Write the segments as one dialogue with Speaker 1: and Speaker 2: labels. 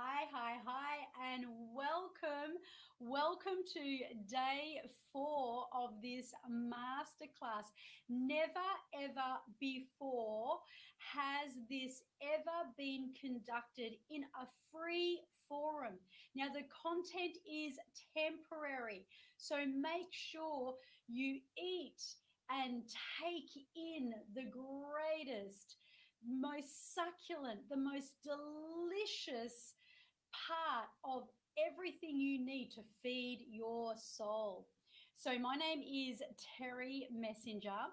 Speaker 1: Hi, and welcome. Welcome to day 4 of this masterclass. Never ever before has this ever been conducted in a free forum. Now, the content is temporary, so make sure you eat and take in the greatest, most succulent, the most delicious part of everything you need to feed your soul. So, my name is Terry Messenger,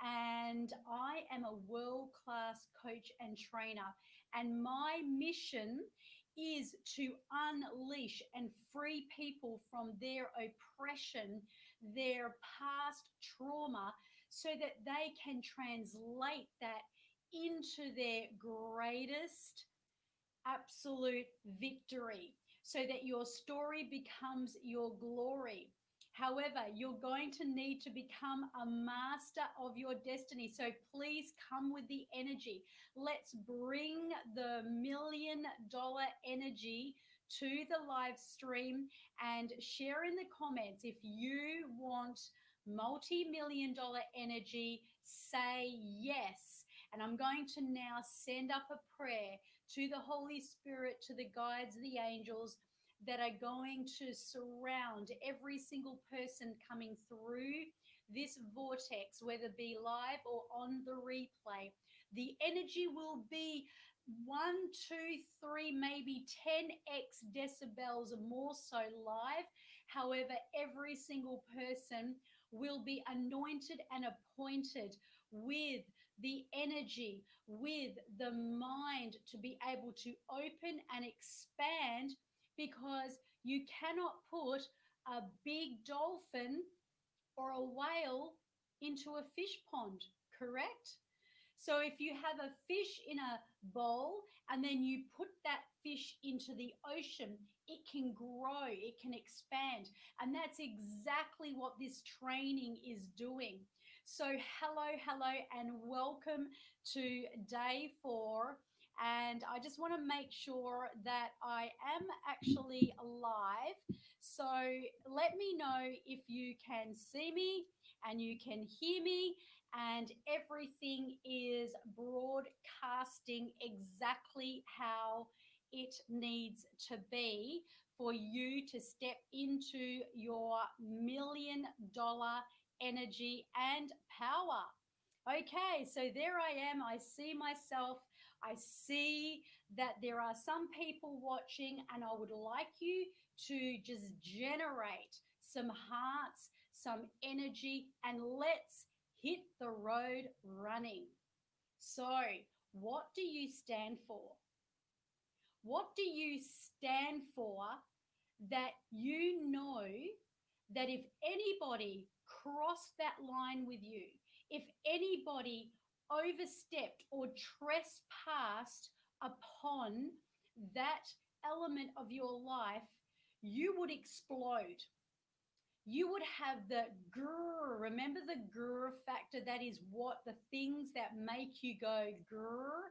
Speaker 1: and I am a world class coach and trainer. And my mission is to unleash and free people from their oppression, their past trauma, so that they can translate that into their greatest absolute victory, so that your story becomes your glory. However, you're going to need to become a master of your destiny. So please come with the energy. Let's bring the $1 million energy to the live stream and share in the comments if you want multi-million-dollar energy. Say yes. And I'm going to now send up a prayer to the Holy Spirit, to the guides, the angels that are going to surround every single person coming through this vortex, whether it be live or on the replay. The energy will be 1, 2, 3, maybe 10x decibels more so live. However, every single person will be anointed and appointed with the energy, with the mind to be able to open and expand, because you cannot put a big dolphin or a whale into a fish pond, correct? So if you have a fish in a bowl and then you put that fish into the ocean, it can grow, it can expand. And that's exactly what this training is doing. So hello, and welcome to day 4. And I just want to make sure that I am actually live. So let me know if you can see me and you can hear me, and everything is broadcasting exactly how it needs to be for you to step into your $1 million energy and power. Okay, so there I am. I see myself. I see that there are some people watching, and I would like you to just generate some hearts, some energy, and let's hit the road running. So, what do you stand for? What do you stand for that you know that if anybody crossed that line with you, if anybody overstepped or trespassed upon that element of your life, you would explode? You would have the grrr. Remember the grrr factor? That is what the things that make you go grrr.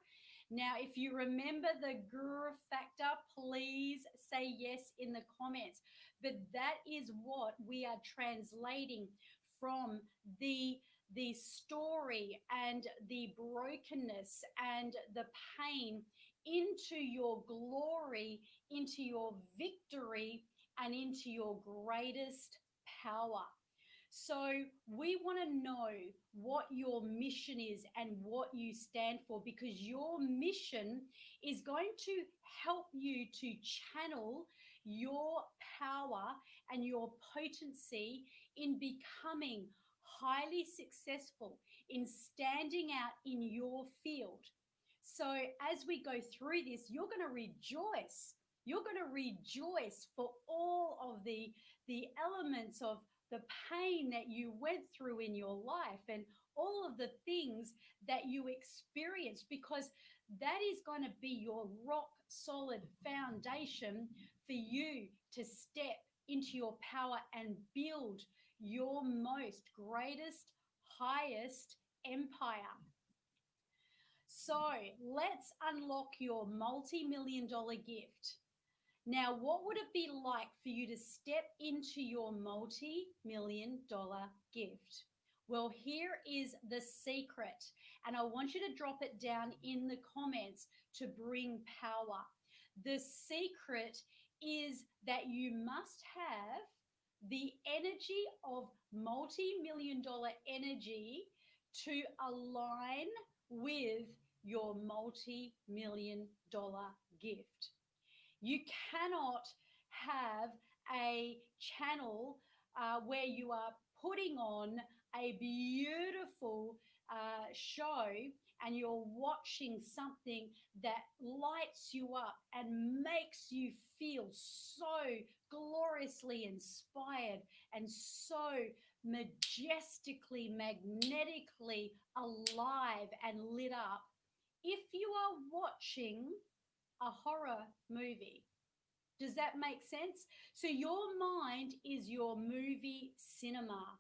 Speaker 1: Now, if you remember the grrr factor, please say yes in the comments. But that is what we are translating from the story and the brokenness and the pain into your glory, into your victory, and into your greatest power. So, we want to know what your mission is and what you stand for, because your mission is going to help you to channel your power and your potency in becoming highly successful, in standing out in your field. So, as we go through this, you're going to rejoice. You're going to rejoice for all of the elements of the pain that you went through in your life and all of the things that you experienced, because that is going to be your rock solid foundation for you to step into your power and build your most greatest, highest empire. So let's unlock your multi-million-dollar gift. Now, what would it be like for you to step into your multi-million-dollar gift? Well, here is the secret, and I want you to drop it down in the comments to bring power. The secret is that you must have the energy of multi-million-dollar energy to align with your multi-million-dollar gift. You cannot have a channel where you are putting on a beautiful show and you're watching something that lights you up and makes you feel so gloriously inspired and so majestically, magnetically alive and lit up. If you are watching a horror movie. Does that make sense? So your mind is your movie cinema,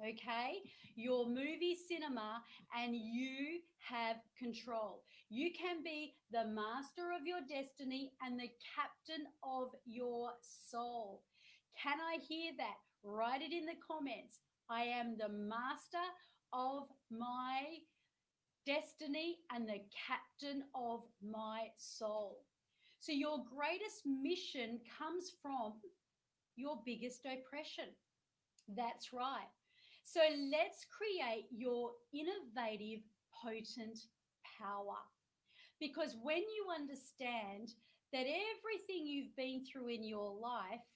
Speaker 1: okay? Your movie cinema, and you have control. You can be the master of your destiny and the captain of your soul. Can I hear that? Write it in the comments. I am the master of my destiny and the captain of my soul. So, your greatest mission comes from your biggest oppression. That's right. So, let's create your innovative, potent power. Because when you understand that everything you've been through in your life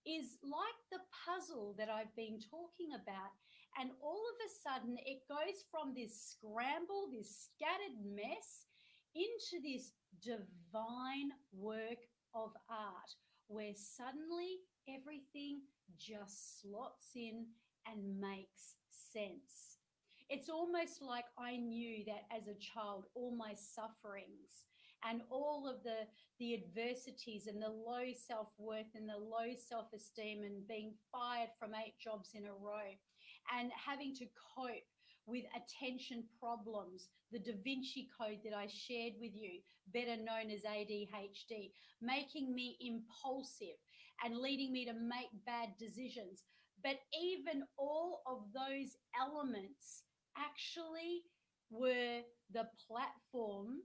Speaker 1: is like the puzzle that I've been talking about, and all of a sudden it goes from this scramble, this scattered mess, into this divine work of art where suddenly everything just slots in and makes sense. It's almost like I knew that as a child, all my sufferings and all of the adversities and the low self-worth and the low self-esteem and being fired from 8 jobs in a row and having to cope with attention problems, the Davinci Code that I shared with you, better known as ADHD, making me impulsive and leading me to make bad decisions. But even all of those elements actually were the platform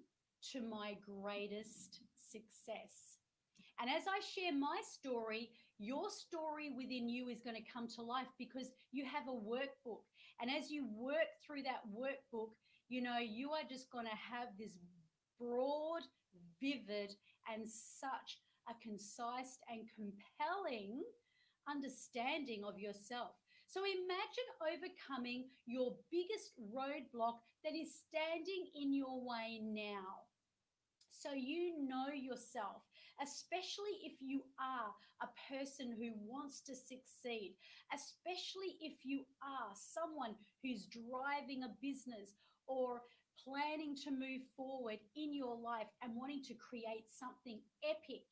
Speaker 1: to my greatest success. And as I share my story, your story within you is going to come to life because you have a workbook. And as you work through that workbook, you are just going to have this broad, vivid, and such a concise and compelling understanding of yourself. So imagine overcoming your biggest roadblock that is standing in your way now. So you know yourself, especially if you are a person who wants to succeed, especially if you are someone who's driving a business or planning to move forward in your life and wanting to create something epic.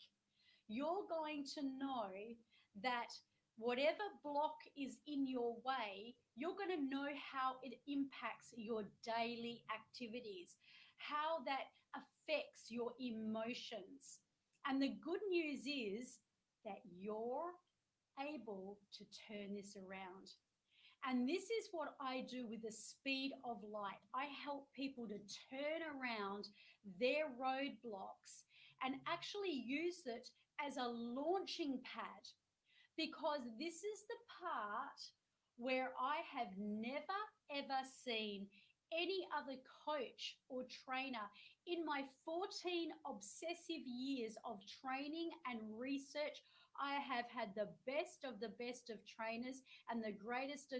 Speaker 1: You're going to know that whatever block is in your way, you're going to know how it impacts your daily activities, how that affects your emotions. And the good news is that you're able to turn this around. And this is what I do with the speed of light. I help people to turn around their roadblocks and actually use it as a launching pad, because this is the part where I have never ever seen any other coach or trainer in my 14 obsessive years of training and research. I have had the best of trainers and the greatest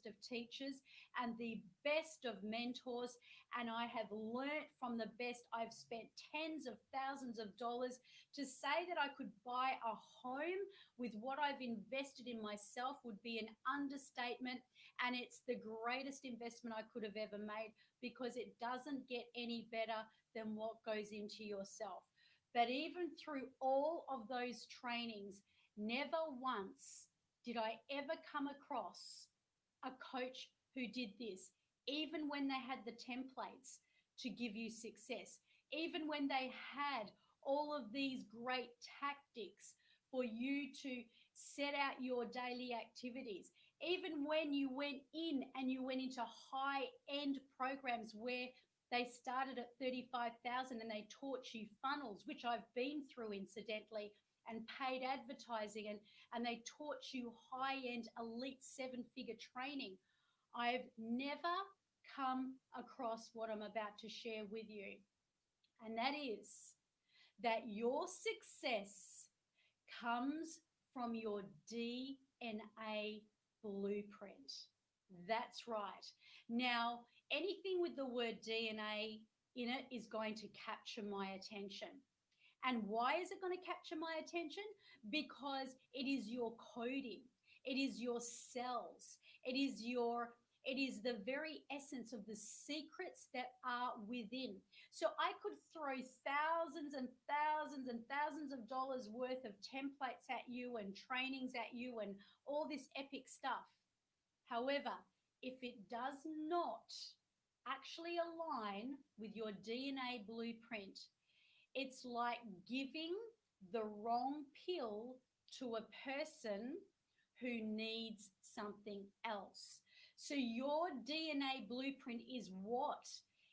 Speaker 1: of teachers and the best of mentors. And I have learnt from the best. I've spent tens of thousands of dollars. To say that I could buy a home with what I've invested in myself would be an understatement. And it's the greatest investment I could have ever made, because it doesn't get any better than what goes into yourself. But even through all of those trainings, never once did I ever come across a coach who did this, even when they had the templates to give you success, even when they had all of these great tactics for you to set out your daily activities. Even when you went in and you went into high end programs where they started at 35,000 and they taught you funnels, which I've been through incidentally, and paid advertising, and they taught you high end elite seven figure training. I've never come across what I'm about to share with you. And that is that your success comes from your DNA blueprint. That's right. Now, anything with the word DNA in it is going to capture my attention. And why is it going to capture my attention? Because it is your coding, it is your cells, it is the very essence of the secrets that are within. So I could throw thousands and thousands and thousands of dollars worth of templates at you and trainings at you and all this epic stuff. However, if it does not actually align with your DNA blueprint, it's like giving the wrong pill to a person who needs something else. So, your DNA blueprint is what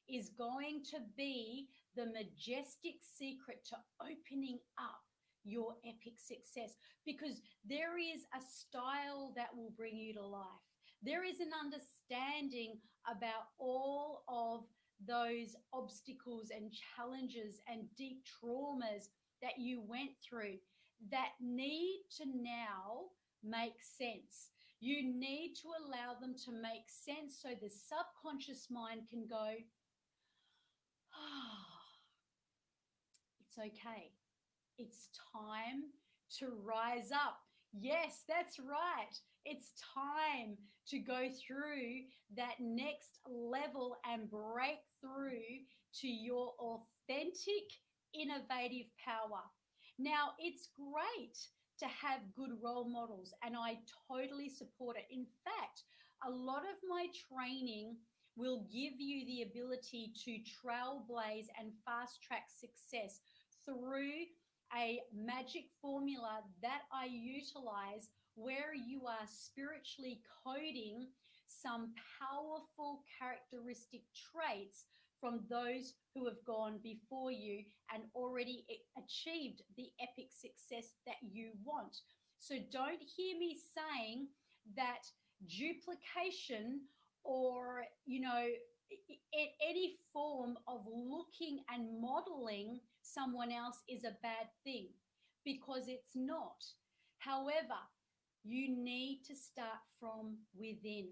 Speaker 1: is going to be the majestic secret to opening up your epic success, because there is a style that will bring you to life. There is an understanding about all of those obstacles and challenges and deep traumas that you went through that need to now make sense. You need to allow them to make sense so the subconscious mind can go, ah, it's okay. It's time to rise up. Yes, that's right. It's time to go through that next level and break through to your authentic, innovative power. Now, it's great to have good role models, and I totally support it. In fact, a lot of my training will give you the ability to trailblaze and fast track success through a magic formula that I utilize, where you are spiritually coding some powerful characteristic traits from those who have gone before you and already achieved the epic success that you want. So don't hear me saying that duplication or, any form of looking and modeling someone else is a bad thing, because it's not. However, you need to start from within,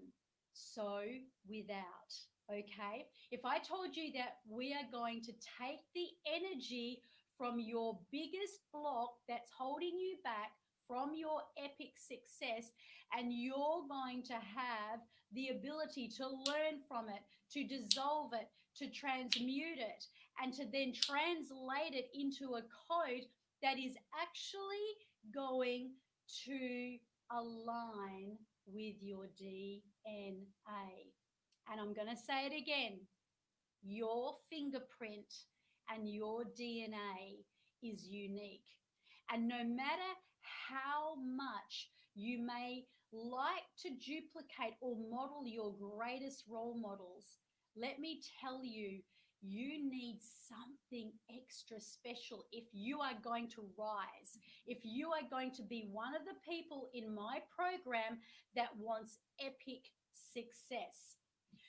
Speaker 1: so without. Okay, if I told you that we are going to take the energy from your biggest block that's holding you back from your epic success, and you're going to have the ability to learn from it, to dissolve it, to transmute it, and to then translate it into a code that is actually going to align with your DNA. And I'm going to say it again, your fingerprint and your DNA is unique. And no matter how much you may like to duplicate or model your greatest role models, let me tell you, you need something extra special if you are going to rise, if you are going to be one of the people in my program that wants epic success.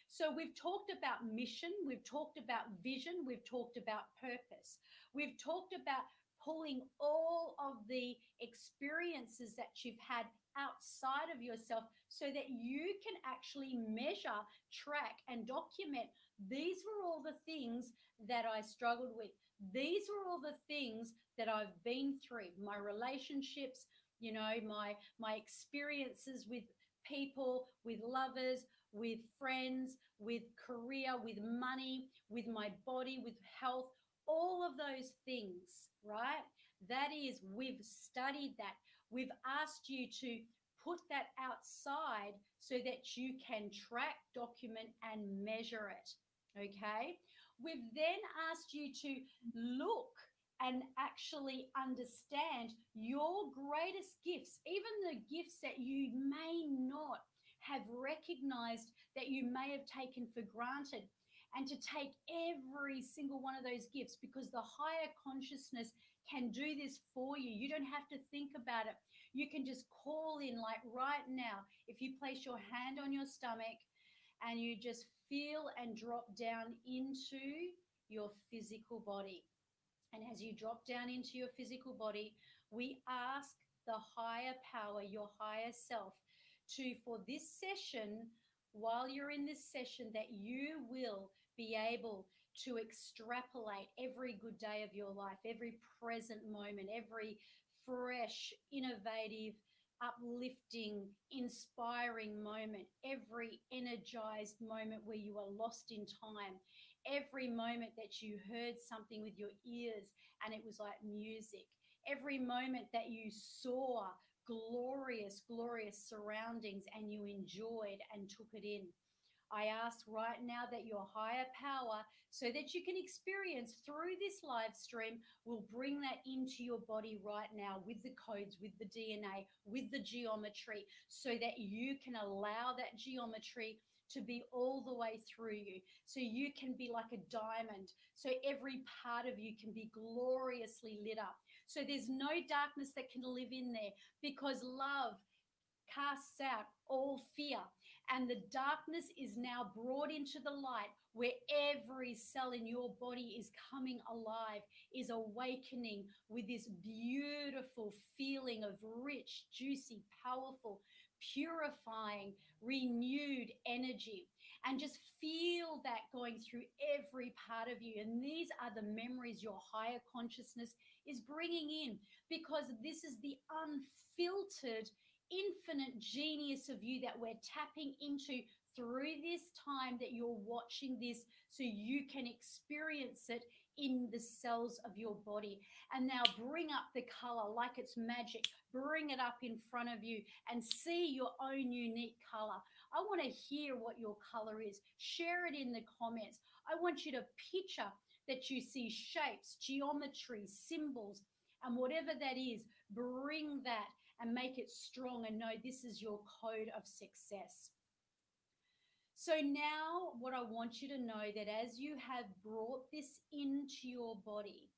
Speaker 1: So we've talked about mission, we've talked about vision, we've talked about purpose. We've talked about pulling all of the experiences that you've had outside of yourself so that you can actually measure, track, and document. These were all the things that I struggled with. These were all the things that I've been through. My relationships, my experiences with people, with lovers, with friends, with career, with money, with my body, with health, all of those things, right? That is, we've studied that. We've asked you to put that outside so that you can track, document, and measure it. Okay. We've then asked you to look and actually understand your greatest gifts, even the gifts that you may not have recognized, that you may have taken for granted, and to take every single one of those gifts, because the higher consciousness can do this for you. You don't have to think about it. You can just call in, like right now, if you place your hand on your stomach and you just feel and drop down into your physical body. And as you drop down into your physical body, we ask the higher power, your higher self, to, for this session, while you're in this session, that you will be able to extrapolate every good day of your life, every present moment, every fresh, innovative, uplifting, inspiring moment, every energized moment where you are lost in time, every moment that you heard something with your ears and it was like music, every moment that you saw glorious, glorious surroundings and you enjoyed and took it in. I ask right now that your higher power, so that you can experience through this live stream, will bring that into your body right now with the codes, with the DNA, with the geometry, so that you can allow that geometry to be all the way through you. So you can be like a diamond. So every part of you can be gloriously lit up. So there's no darkness that can live in there, because love casts out all fear. And the darkness is now brought into the light, where every cell in your body is coming alive, is awakening with this beautiful feeling of rich, juicy, powerful, purifying, renewed energy. And just feel that going through every part of you. And these are the memories your higher consciousness is bringing in, because this is the unfiltered infinite genius of you that we're tapping into through this time that you're watching this, so you can experience it in the cells of your body. And now bring up the color like it's magic. Bring it up in front of you and see your own unique color. I want to hear what your color is. Share it in the comments. I want you to picture that you see shapes, geometry, symbols, and whatever that is, bring that and make it strong, and know this is your code of success. So now what I want you to know, that as you have brought this into your body,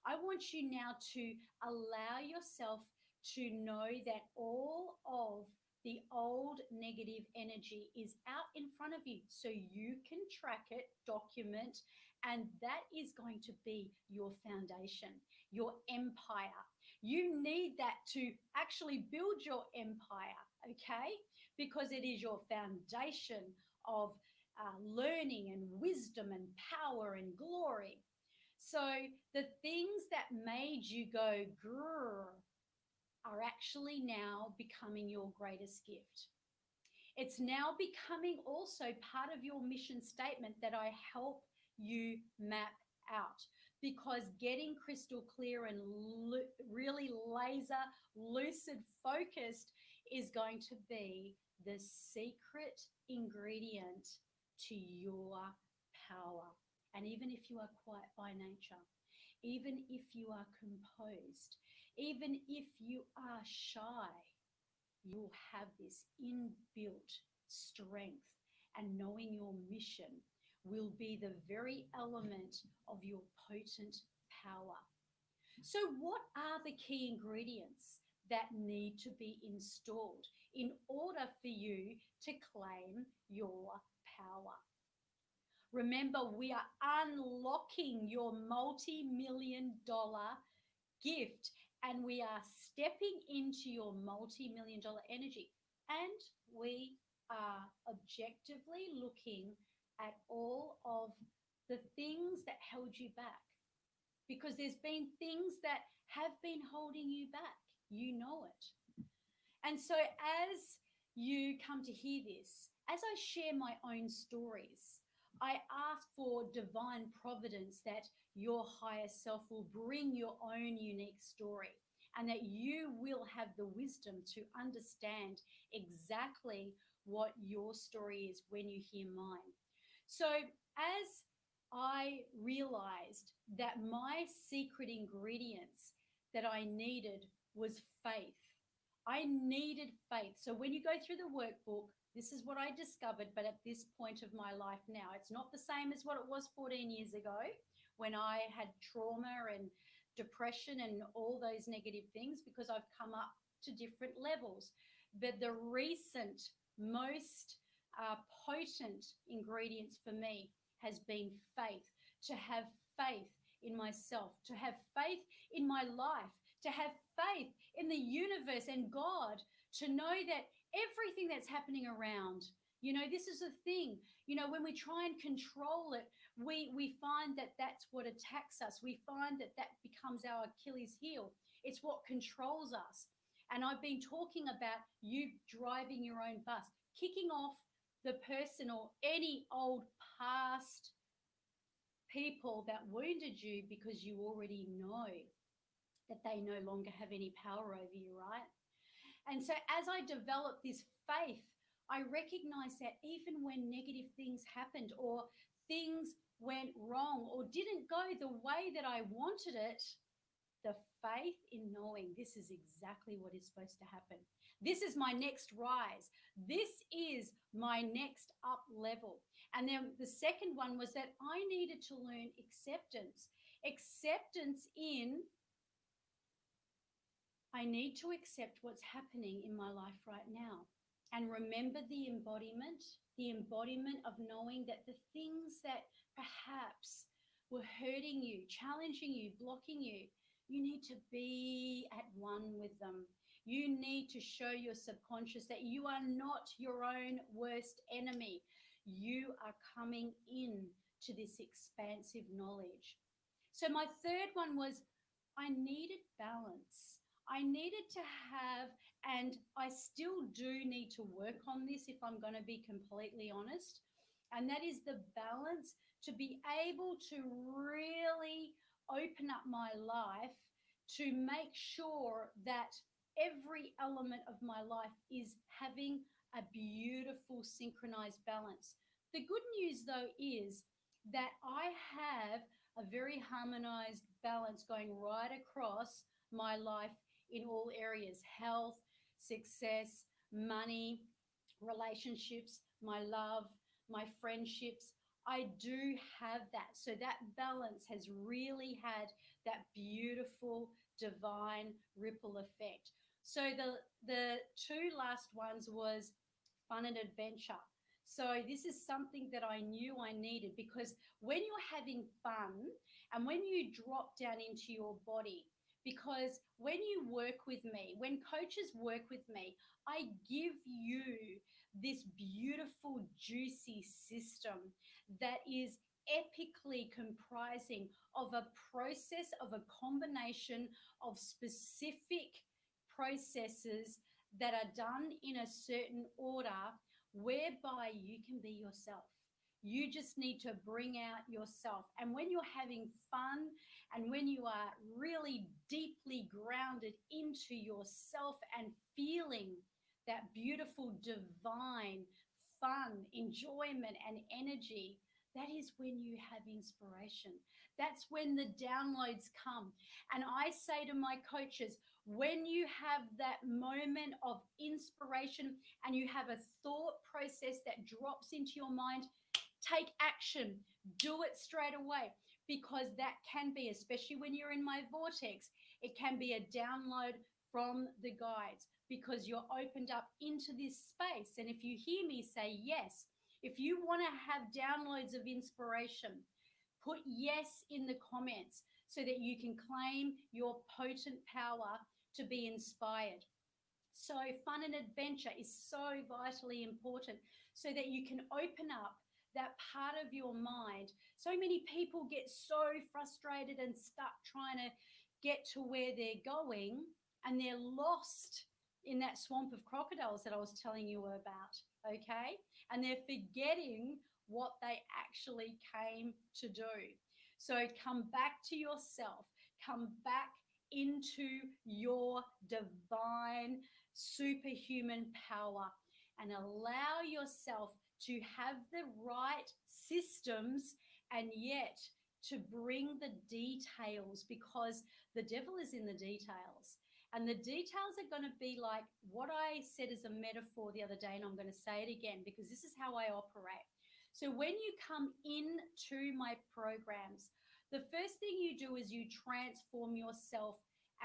Speaker 1: I want you now to allow yourself to know that all of the old negative energy is out in front of you, so you can track it, document, and that is going to be your foundation, your empire. You need that to actually build your empire, okay? Because it is your foundation of learning and wisdom and power and glory. So the things that made you go grrr are actually now becoming your greatest gift. It's now becoming also part of your mission statement that I help you map out, because getting crystal clear and really laser lucid focused is going to be the secret ingredient to your power. And even if you are quiet by nature, even if you are composed, even if you are shy, you'll have this inbuilt strength, and knowing your mission will be the very element of your potent power. So, what are the key ingredients that need to be installed in order for you to claim your power? Remember, we are unlocking your multi-million-dollar gift, and we are stepping into your multi-million-dollar energy. And we are objectively looking at all of the things that held you back, because there's been things that have been holding you back. You know it. And so as you come to hear this, as I share my own stories, I ask for divine providence, that your higher self will bring your own unique story, and that you will have the wisdom to understand exactly what your story is when you hear mine. So as I realized that my secret ingredients that I needed was faith. I needed faith. So when you go through the workbook, this is what I discovered, but at this point of my life now, it's not the same as what it was 14 years ago when I had trauma and depression and all those negative things, because I've come up to different levels. But the recent, most potent ingredients for me has been faith, to have faith in myself, to have faith in my life, to have faith in the universe and God, to know that everything that's happening around, this is the thing, when we try and control it, we find that that's what attacks us. We find that that becomes our Achilles heel. It's what controls us. And I've been talking about you driving your own bus, kicking off the person or any old past people that wounded you, because you already know that they no longer have any power over you, right? And so as I developed this faith, I recognized that even when negative things happened or things went wrong or didn't go the way that I wanted it, the faith in knowing this is exactly what is supposed to happen. This is my next rise. This is my next up level. And then the second one was that I needed to learn acceptance. Acceptance in, I need to accept what's happening in my life right now. And remember the embodiment of knowing that the things that perhaps were hurting you, challenging you, blocking you, you need to be at one with them. You need to show your subconscious that you are not your own worst enemy. You are coming in to this expansive knowledge. So my third one was I needed balance. I needed to have, and I still do need to work on this if I'm going to be completely honest, and that is the balance to be able to really open up my life to make sure that every element of my life is having a beautiful synchronized balance. The good news, though, is that I have a very harmonized balance going right across my life in all areas: health, success, money, relationships, my love, my friendships. I do have that. So that balance has really had that beautiful divine ripple effect. So the two last ones was fun and adventure. So this is something that I knew I needed, because when you're having fun and when you drop down into your body, because when you work with me, when coaches work with me, I give you this beautiful, juicy system that is epically comprising of a process, of a combination of specific processes that are done in a certain order, whereby you can be yourself. You just need to bring out yourself. And when you're having fun and when you are really deeply grounded into yourself and feeling that beautiful, divine fun, enjoyment, and energy, that is when you have inspiration. That's when the downloads come. And I say to my coaches, when you have that moment of inspiration and you have a thought process that drops into your mind, take action, do it straight away, because that can be, especially when you're in my vortex, it can be a download from the guides, because you're opened up into this space. And if you hear me say yes, if you want to have downloads of inspiration, put yes in the comments so that you can claim your potent power to be inspired. So fun and adventure is so vitally important, so that you can open up that part of your mind. So many people get so frustrated and stuck trying to get to where they're going, and they're lost in that swamp of crocodiles that I was telling you about, okay? And they're forgetting what they actually came to do. So come back to yourself, come back into your divine superhuman power, and allow yourself to have the right systems and yet to bring the details, because the devil is in the details. And the details are going to be like what I said as a metaphor the other day, and I'm going to say it again because this is how I operate. So when you come into my programs, the first thing you do is you transform yourself,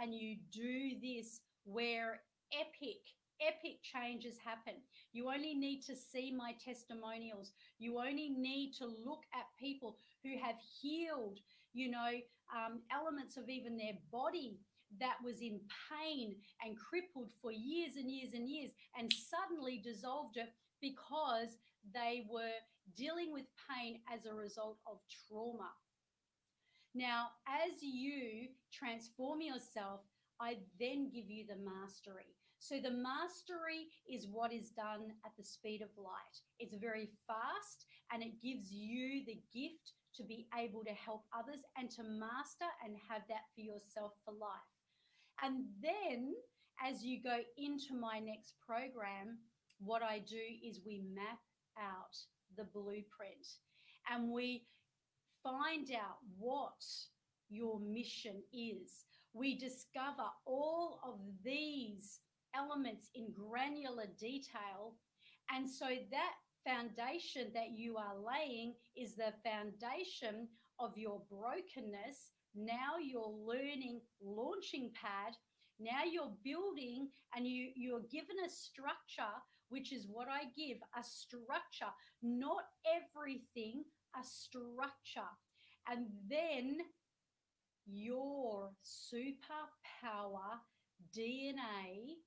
Speaker 1: and you do this where epic changes happen. You only need to see my testimonials. You only need to look at people who have healed, elements of even their body that was in pain and crippled for years and years and years, and suddenly dissolved it because they were dealing with pain as a result of trauma. Now, as you transform yourself, I then give you the mastery. So, the mastery is what is done at the speed of light. It's very fast, and it gives you the gift to be able to help others and to master and have that for yourself for life. And then, as you go into my next program, what I do is we map out the blueprint, and we find out what your mission is. We discover all of these elements in granular detail. And so that foundation that you are laying is the foundation of your brokenness. Now you're learning launching pad. Now you're building, and you're given a structure, which is what I give, a structure, not everything, a structure. And then your superpower DNA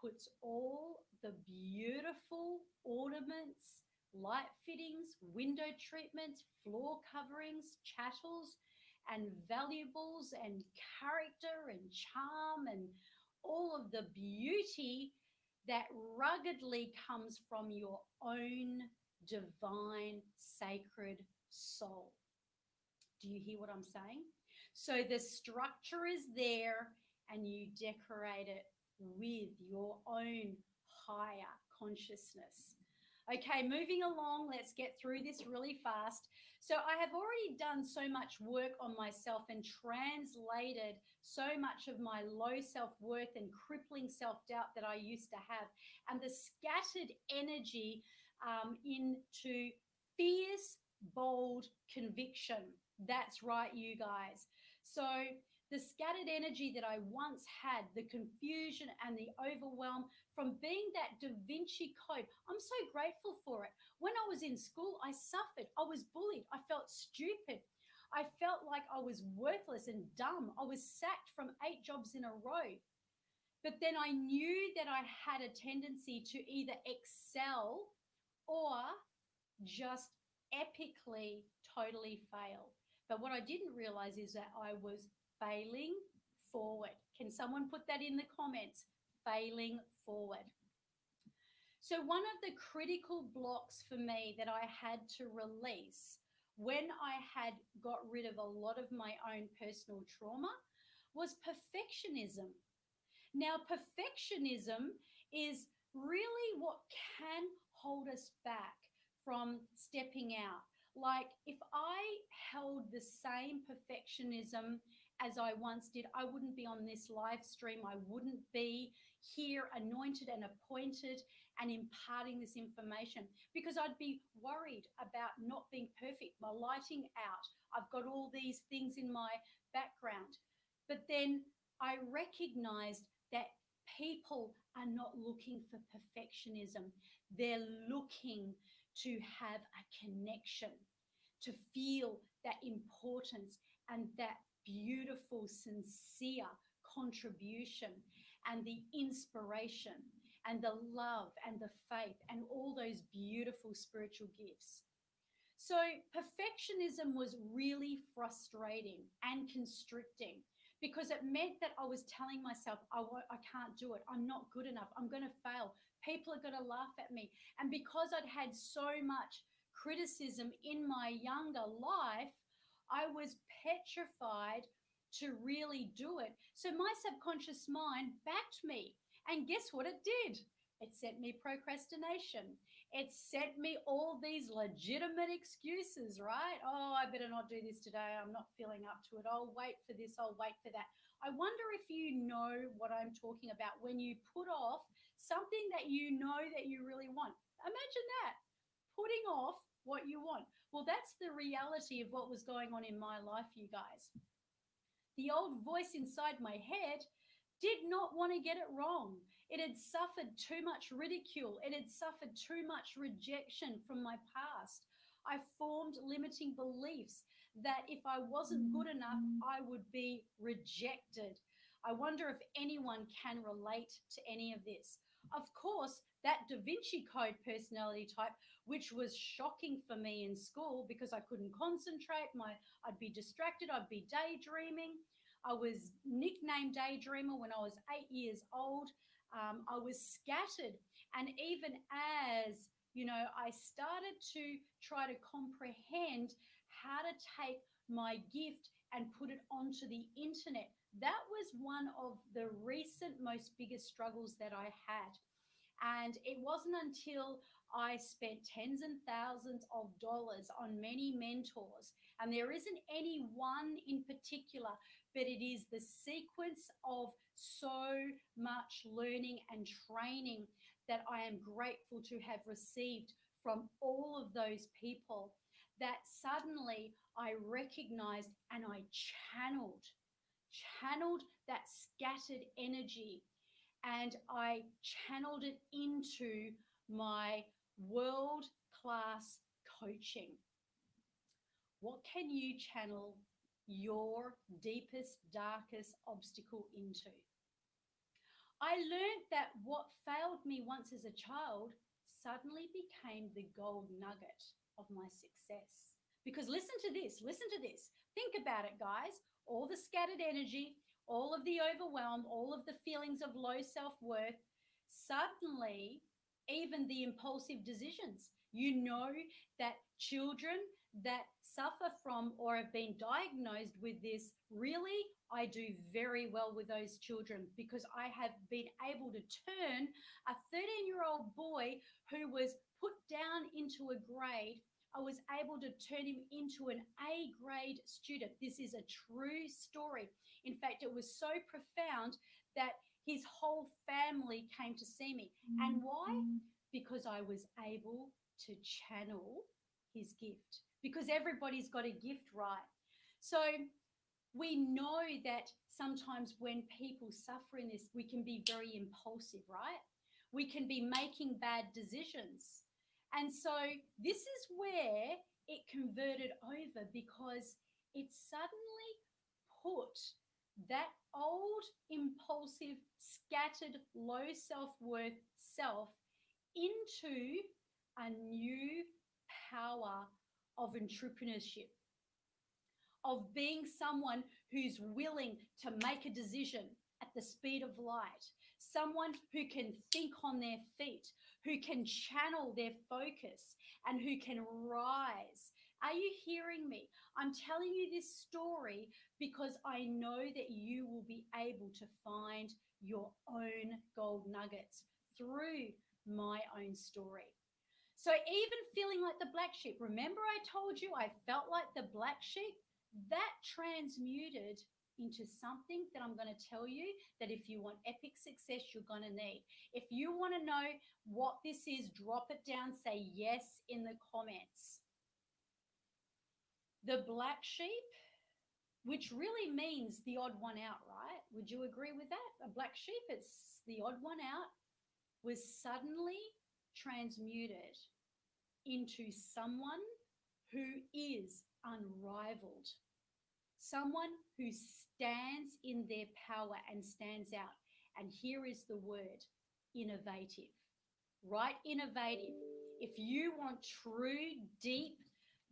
Speaker 1: puts all the beautiful ornaments, light fittings, window treatments, floor coverings, chattels, and valuables, and character and charm, and all of the beauty that ruggedly comes from your own divine, sacred soul. Do you hear what I'm saying? So the structure is there, and you decorate it with your own higher consciousness. Okay, moving along, let's get through this really fast. So I have already done so much work on myself and translated so much of my low self-worth and crippling self-doubt that I used to have, and the scattered energy into fierce, bold conviction. That's right, you guys. So the scattered energy that I once had, the confusion and the overwhelm from being that Davinci Code, I'm so grateful for it. When I was in school, I suffered. I was bullied. I felt stupid. I felt like I was worthless and dumb. I was sacked from 8 jobs in a row. But then I knew that I had a tendency to either excel or just epically, totally fail. But what I didn't realize is that I was failing forward. Can someone put that in the comments? Failing forward. So one of the critical blocks for me that I had to release when I had got rid of a lot of my own personal trauma was perfectionism. Now, perfectionism is really what can hold us back from stepping out. Like, if I held the same perfectionism as I once did, I wouldn't be on this live stream. I wouldn't be here anointed and appointed and imparting this information, because I'd be worried about not being perfect, my lighting out. I've got all these things in my background. But then I recognized that people are not looking for perfectionism. They're looking to have a connection, to feel that importance and that beautiful, sincere contribution and the inspiration and the love and the faith and all those beautiful spiritual gifts. So perfectionism was really frustrating and constricting, because it meant that I was telling myself, I can't do it. I'm not good enough. I'm going to fail. People are going to laugh at me. And because I'd had so much criticism in my younger life, I was petrified to really do it. So my subconscious mind backed me. And guess what it did? It sent me procrastination. It sent me all these legitimate excuses, right? Oh, I better not do this today. I'm not feeling up to it. I'll wait for this. I'll wait for that. I wonder if you know what I'm talking about when you put off something that you know that you really want. Imagine that, putting off what you want. Well, that's the reality of what was going on in my life, you guys. The old voice inside my head did not want to get it wrong. It had suffered too much ridicule. It had suffered too much rejection from my past. I formed limiting beliefs that if I wasn't good enough, I would be rejected. I wonder if anyone can relate to any of this. Of course, that Davinci Code personality type, which was shocking for me in school because I couldn't concentrate, I'd be distracted, I'd be daydreaming. I was nicknamed Daydreamer when I was 8 years old. I was scattered. And even as, I started to try to comprehend how to take my gift and put it onto the internet, that was one of the recent most biggest struggles that I had. And it wasn't until I spent tens and thousands of dollars on many mentors, and there isn't any one in particular, but it is the sequence of so much learning and training that I am grateful to have received from all of those people, that suddenly I recognized and I channeled that scattered energy, and I channeled it into my world class coaching. What can you channel your deepest, darkest obstacle into? I learned that what failed me once as a child suddenly became the gold nugget of my success. Because listen to this. Think about it, guys. All the scattered energy, all of the overwhelm, all of the feelings of low self worth, suddenly, even the impulsive decisions. You know that children that suffer from or have been diagnosed with this, really, I do very well with those children because I have been able to turn a 13-year-old boy who was put down into a grade. I was able to turn him into an A grade student. This is a true story. In fact, it was so profound that his whole family came to see me. And why? Because I was able to channel his gift. Because everybody's got a gift, right? So we know that sometimes when people suffer in this, we can be very impulsive, right? We can be making bad decisions. And so this is where it converted over, because it suddenly put that old, impulsive, scattered, low self worth self into a new power of entrepreneurship, of being someone who's willing to make a decision at the speed of light, someone who can think on their feet, who can channel their focus, and who can rise. Are you hearing me? I'm telling you this story because I know that you will be able to find your own gold nuggets through my own story. So even feeling like the black sheep, remember I told you I felt like the black sheep? That transmuted into something that I'm going to tell you that if you want epic success, you're going to need. If you want to know what this is, drop it down, say yes in the comments. The black sheep, which really means the odd one out, right? Would you agree with that? A black sheep, it's the odd one out, was suddenly transmuted into someone who is unrivaled, someone who stands in their power and stands out. And here is the word: innovative. Right? Innovative. If you want true, deep,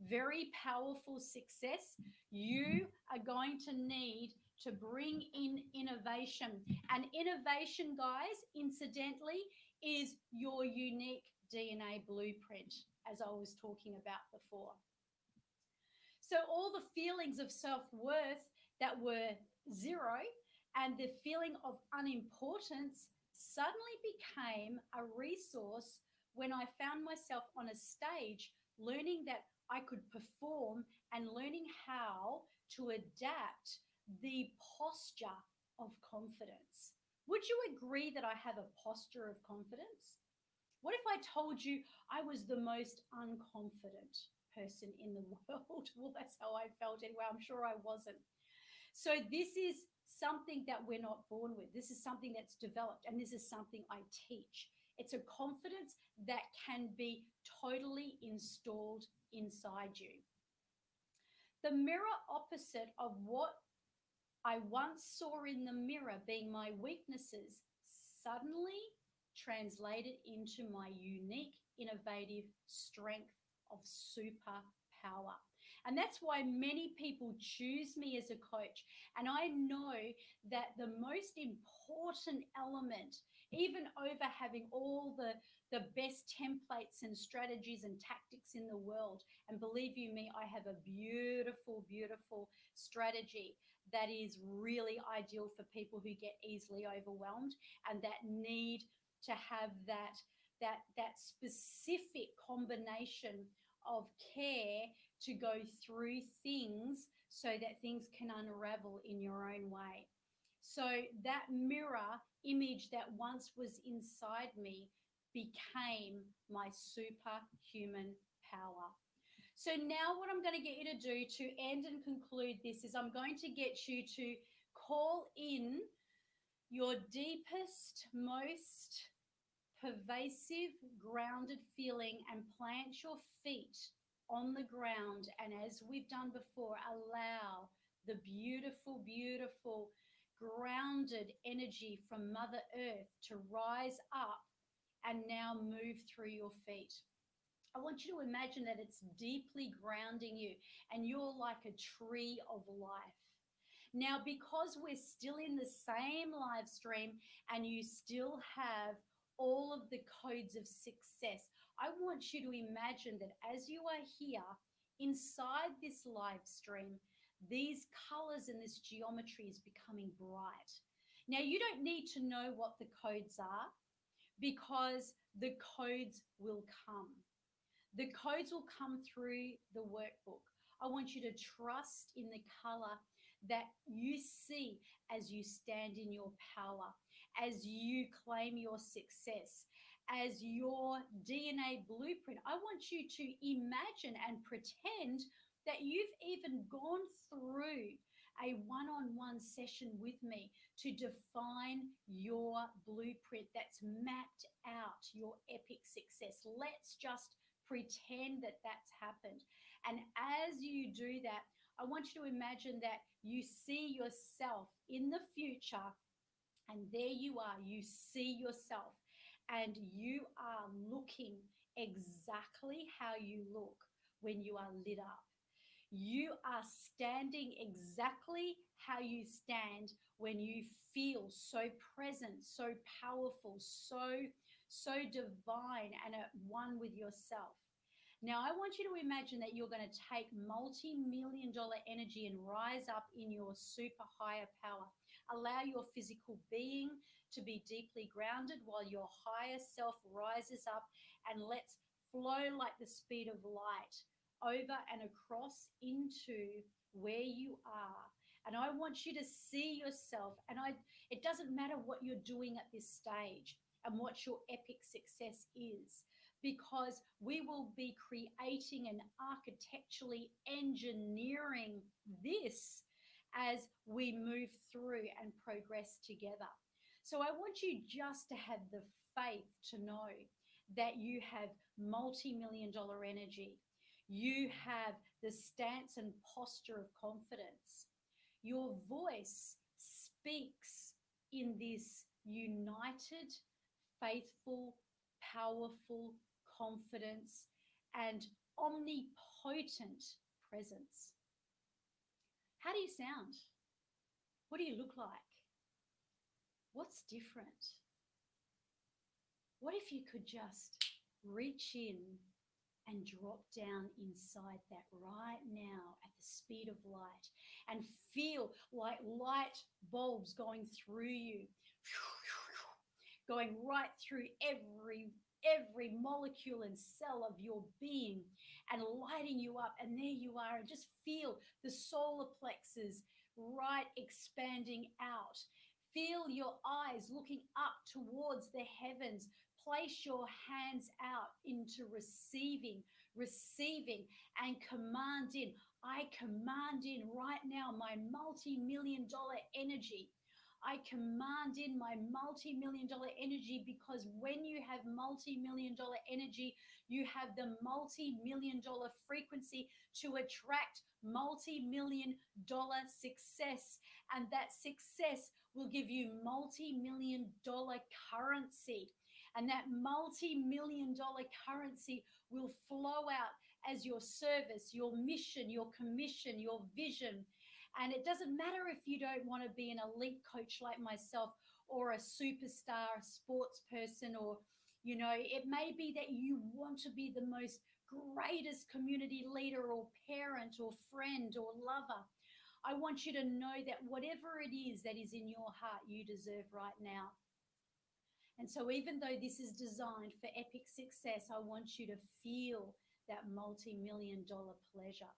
Speaker 1: very powerful success, you are going to need to bring in innovation. And innovation, guys, incidentally, is your unique DNA blueprint, as I was talking about before. So all the feelings of self-worth that were zero and the feeling of unimportance suddenly became a resource when I found myself on a stage learning that I could perform and learning how to adapt the posture of confidence. Would you agree that I have a posture of confidence? What if I told you I was the most unconfident person in the world? Well, that's how I felt anyway. I'm sure I wasn't. So, this is something that we're not born with. This is something that's developed, and this is something I teach. It's a confidence that can be totally installed inside you. The mirror opposite of what I once saw in the mirror being my weaknesses suddenly translated into my unique, innovative strength of superpower. And that's why many people choose me as a coach. And I know that the most important element, even over having all the best templates and strategies and tactics in the world, and believe you me, I have a beautiful, beautiful strategy that is really ideal for people who get easily overwhelmed and that need to have that specific combination of care to go through things so that things can unravel in your own way. So that mirror image that once was inside me became my superhuman power. So now what I'm going to get you to do to end and conclude this is I'm going to get you to call in your deepest, most pervasive, grounded feeling and plant your feet on the ground. And as we've done before, allow the beautiful, beautiful, grounded energy from Mother Earth to rise up and now move through your feet. I want you to imagine that it's deeply grounding you and you're like a tree of life. Now, because we're still in the same live stream and you still have all of the codes of success, I want you to imagine that as you are here inside this live stream, these colors and this geometry is becoming bright. Now, you don't need to know what the codes are because the codes will come. The codes will come through the workbook. I want you to trust in the color that you see as you stand in your power, as you claim your success, as your DNA blueprint. I want you to imagine and pretend that you've even gone through a one-on-one session with me to define your blueprint that's mapped out your epic success. Let's just pretend that that's happened. And as you do that, I want you to imagine that you see yourself in the future, and there you are, you see yourself, and you are looking exactly how you look when you are lit up. You are standing exactly how you stand when you feel so present, so powerful, so divine and at one with yourself. Now, I want you to imagine that you're going to take multi-million dollar energy and rise up in your super higher power. Allow your physical being to be deeply grounded while your higher self rises up, and let's flow like the speed of light over and across into where you are. And I want you to see yourself, and it doesn't matter what you're doing at this stage and what your epic success is, because we will be creating and architecturally engineering this as we move through and progress together. So I want you just to have the faith to know that you have multi-million dollar energy. You have the stance and posture of confidence. Your voice speaks in this united, faithful, powerful confidence and omnipotent presence. How do you sound? What do you look like? What's different? What if you could just reach in and drop down inside that right now at the speed of light and feel like light bulbs going through you, going right through every every molecule and cell of your being and lighting you up. And there you are. And just feel the solar plexus right expanding out. Feel your eyes looking up towards the heavens. Place your hands out into receiving, receiving, and command in. I command in right now my multi-million dollar energy. I command in my multi-million dollar energy, because when you have multi-million dollar energy, you have the multi-million dollar frequency to attract multi-million dollar success. And that success will give you multi-million dollar currency. And that multi-million dollar currency will flow out as your service, your mission, your commission, your vision. And it doesn't matter if you don't want to be an elite coach like myself, or a superstar sports person, or, it may be that you want to be the most greatest community leader or parent or friend or lover. I want you to know that whatever it is that is in your heart, you deserve right now. And so, even though this is designed for epic success, I want you to feel that multi-million dollar pleasure.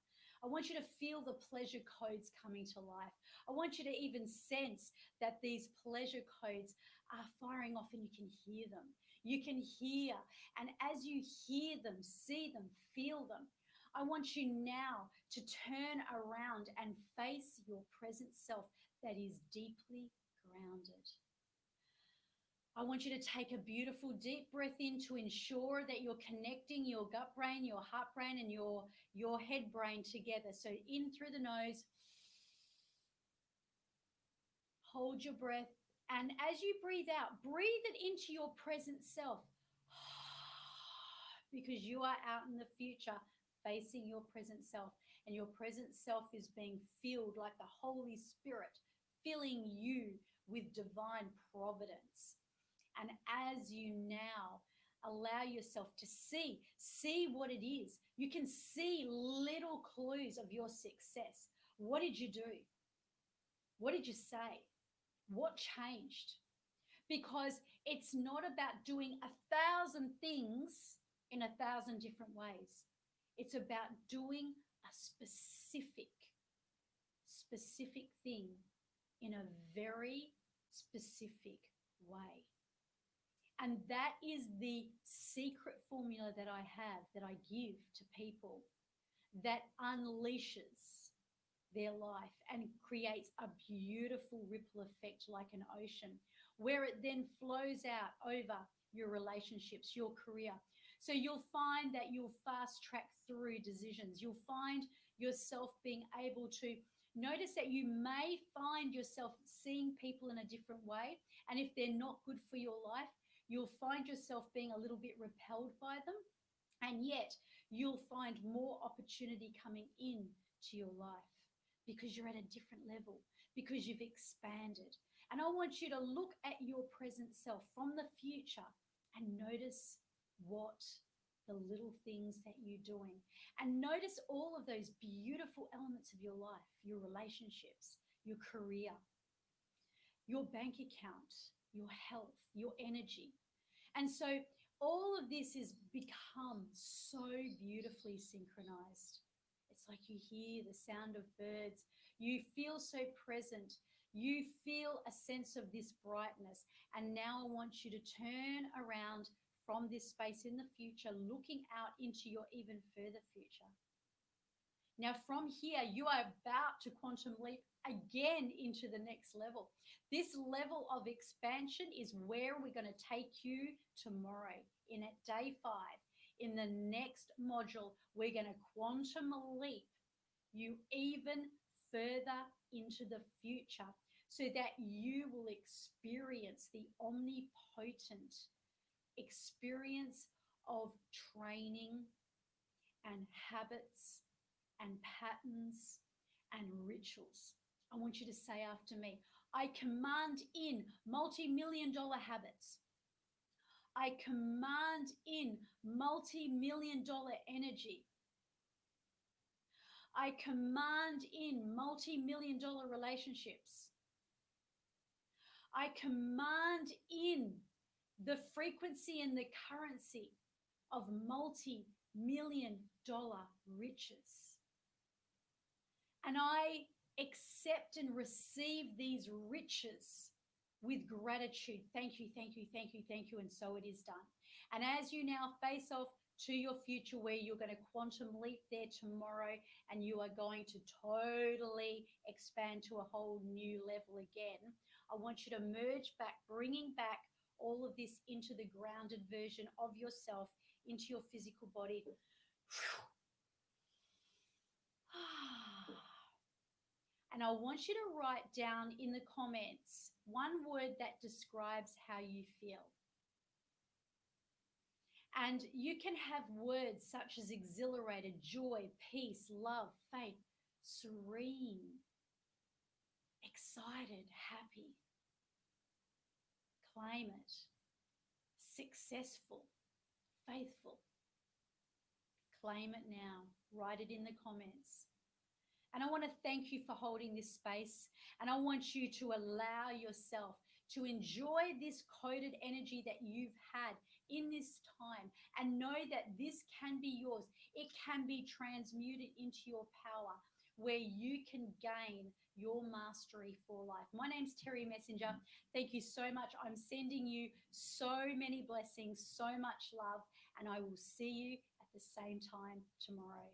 Speaker 1: I want you to feel the pleasure codes coming to life. I want you to even sense that these pleasure codes are firing off, and you can hear them. You can hear. And as you hear them, see them, feel them, I want you now to turn around and face your present self that is deeply grounded. I want you to take a beautiful deep breath in to ensure that you're connecting your gut brain, your heart brain, and your head brain together. So in through the nose, hold your breath. And as you breathe out, breathe it into your present self, because you are out in the future facing your present self. And your present self is being filled like the Holy Spirit, filling you with divine providence. And as you now allow yourself to see what it is, you can see little clues of your success. What did you do? What did you say? What changed? Because it's not about doing 1,000 things in 1,000 different ways. It's about doing a specific thing in a very specific way. And that is the secret formula that I have, that I give to people, that unleashes their life and creates a beautiful ripple effect like an ocean, where it then flows out over your relationships, your career. So you'll find that you'll fast track through decisions. You'll find yourself being able to notice that you may find yourself seeing people in a different way. And if they're not good for your life, you'll find yourself being a little bit repelled by them. And yet you'll find more opportunity coming in to your life, because you're at a different level, because you've expanded. And I want you to look at your present self from the future and notice what the little things that you're doing. And notice all of those beautiful elements of your life, your relationships, your career, your bank account, your health, your energy. And so all of this has become so beautifully synchronized. It's like you hear the sound of birds. You feel so present. You feel a sense of this brightness. And now I want you to turn around from this space in the future, looking out into your even further future. Now, from here, you are about to quantum leap again into the next level. This level of expansion is where we're going to take you tomorrow in at day 5. In the next module, we're going to quantum leap you even further into the future, so that you will experience the omnipotent experience of training and habits and patterns and rituals. I want you to say after me, I command in multi-million dollar habits. I command in multi-million dollar energy. I command in multi-million dollar relationships. I command in the frequency and the currency of multi-million dollar riches. And I accept and receive these riches with gratitude. Thank you, thank you, thank you, thank you. And so it is done. And as you now face off to your future, where you're going to quantum leap there tomorrow and you are going to totally expand to a whole new level again, I want you to merge back, bringing back all of this into the grounded version of yourself, into your physical body. And I want you to write down in the comments one word that describes how you feel. And you can have words such as exhilarated, joy, peace, love, faith, serene, excited, happy. Claim it. Successful, faithful. Claim it now. Write it in the comments. And I want to thank you for holding this space. And I want you to allow yourself to enjoy this coded energy that you've had in this time, and know that this can be yours. It can be transmuted into your power, where you can gain your mastery for life. My name's Terry Messenger. Thank you so much. I'm sending you so many blessings, so much love, and I will see you at the same time tomorrow.